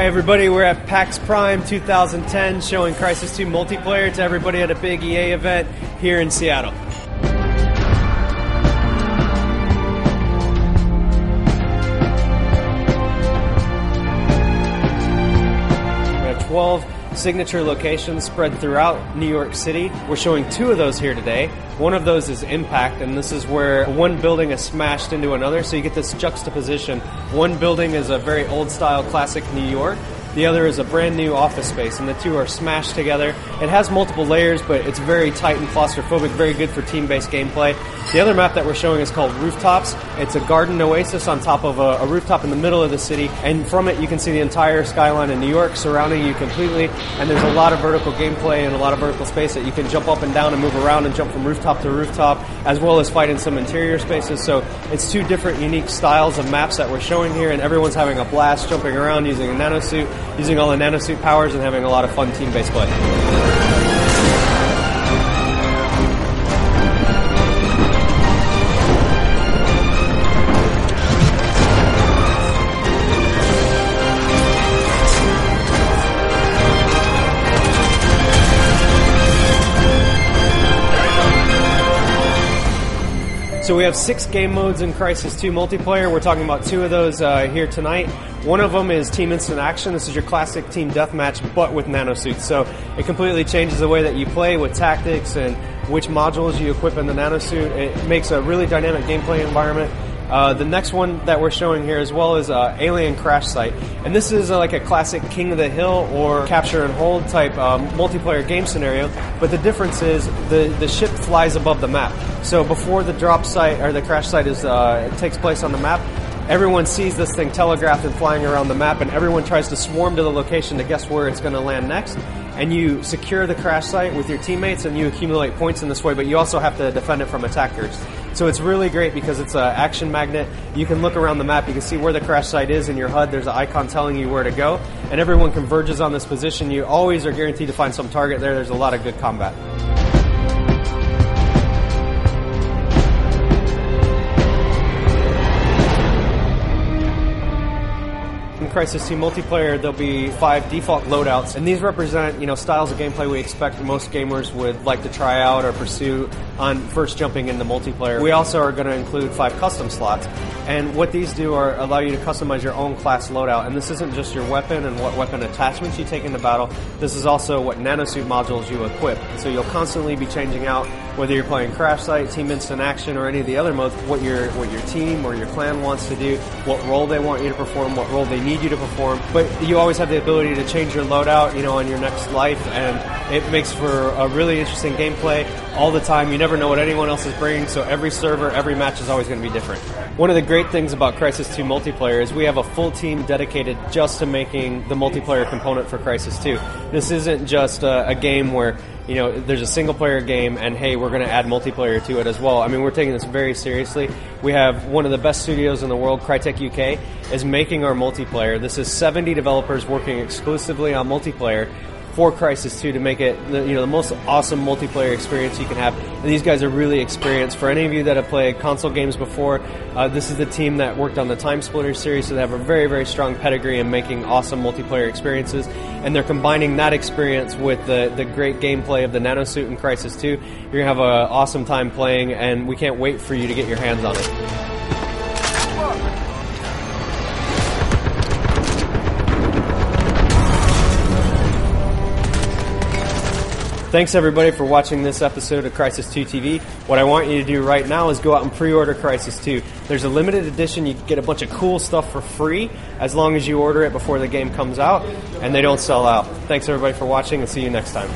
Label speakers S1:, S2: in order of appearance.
S1: Hi everybody, we're at PAX Prime 2010 showing Crysis 2 multiplayer to everybody at a big EA event here in Seattle. We have 12 signature locations spread throughout New York City. We're showing 2 of those here today. One of those is Impact, and this is where one building is smashed into another, so you get this juxtaposition. One building is a very old-style classic New York. The other is a brand new office space, and the two are smashed together. It has multiple layers, but it's very tight and claustrophobic, very good for team-based gameplay. The other map that we're showing is called Rooftops. It's a garden oasis on top of a rooftop in the middle of the city, and from it you can see the entire skyline of New York surrounding you completely, and there's a lot of vertical gameplay and a lot of vertical space that you can jump up and down and move around and jump from rooftop to rooftop, as well as fight in some interior spaces. So it's 2 different unique styles of maps that we're showing here, and everyone's having a blast jumping around using a nanosuit, using all the nanosuit powers, and having a lot of fun team-based play. So we have 6 game modes in Crysis 2 multiplayer. We're talking about 2 of those here tonight. One of them is Team Instant Action. This is your classic team deathmatch, but with nanosuits. So it completely changes the way that you play with tactics and which modules you equip in the nanosuit. It makes a really dynamic gameplay environment. The next one that we're showing here as well is Alien Crash Site. And this is like a classic King of the Hill or Capture and Hold type multiplayer game scenario. But the difference is the ship flies above the map. So before the drop site or the crash site takes place on the map, everyone sees this thing telegraphed and flying around the map, and everyone tries to swarm to the location to guess where it's going to land next. And you secure the crash site with your teammates, and you accumulate points in this way, but you also have to defend it from attackers. So it's really great because it's an action magnet. You can look around the map, you can see where the crash site is in your HUD. There's an icon telling you where to go, and everyone converges on this position. You always are guaranteed to find some target there. There's a lot of good combat. In Crysis 2 multiplayer, there'll be 5 default loadouts, and these represent, styles of gameplay we expect most gamers would like to try out or pursue on first jumping into multiplayer. We also are going to include 5 custom slots, and what these do are allow you to customize your own class loadout. And this isn't just your weapon and what weapon attachments you take into battle. This is also what nanosuit modules you equip. So you'll constantly be changing out, whether you're playing Crash Site, Team Instant Action, or any of the other modes, what your team or your clan wants to do, what role they want you to perform, what role they need you to perform. But you always have the ability to change your loadout, on your next life, and it makes for a really interesting gameplay all the time. You never know what anyone else is bringing, so every server, every match is always going to be different. One of the great things about Crysis 2 multiplayer is we have a full team dedicated just to making the multiplayer component for Crysis 2. This isn't just a game where there's a single player game and hey, we're going to add multiplayer to it as well. I mean, we're taking this very seriously. We have one of the best studios in the world, Crytek UK, is making our multiplayer. This is 70 developers working exclusively on multiplayer for Crysis 2 to make it the most awesome multiplayer experience you can have. And these guys are really experienced. For any of you that have played console games before, this is the team that worked on the Time Splitter series, so they have a very, very strong pedigree in making awesome multiplayer experiences. And they're combining that experience with the great gameplay of the nanosuit in Crysis 2. You're going to have an awesome time playing, and we can't wait for you to get your hands on it. Thanks everybody for watching this episode of Crysis 2 TV. What I want you to do right now is go out and pre-order Crysis 2. There's a limited edition. You can get a bunch of cool stuff for free as long as you order it before the game comes out, and they don't sell out. Thanks everybody for watching, and see you next time.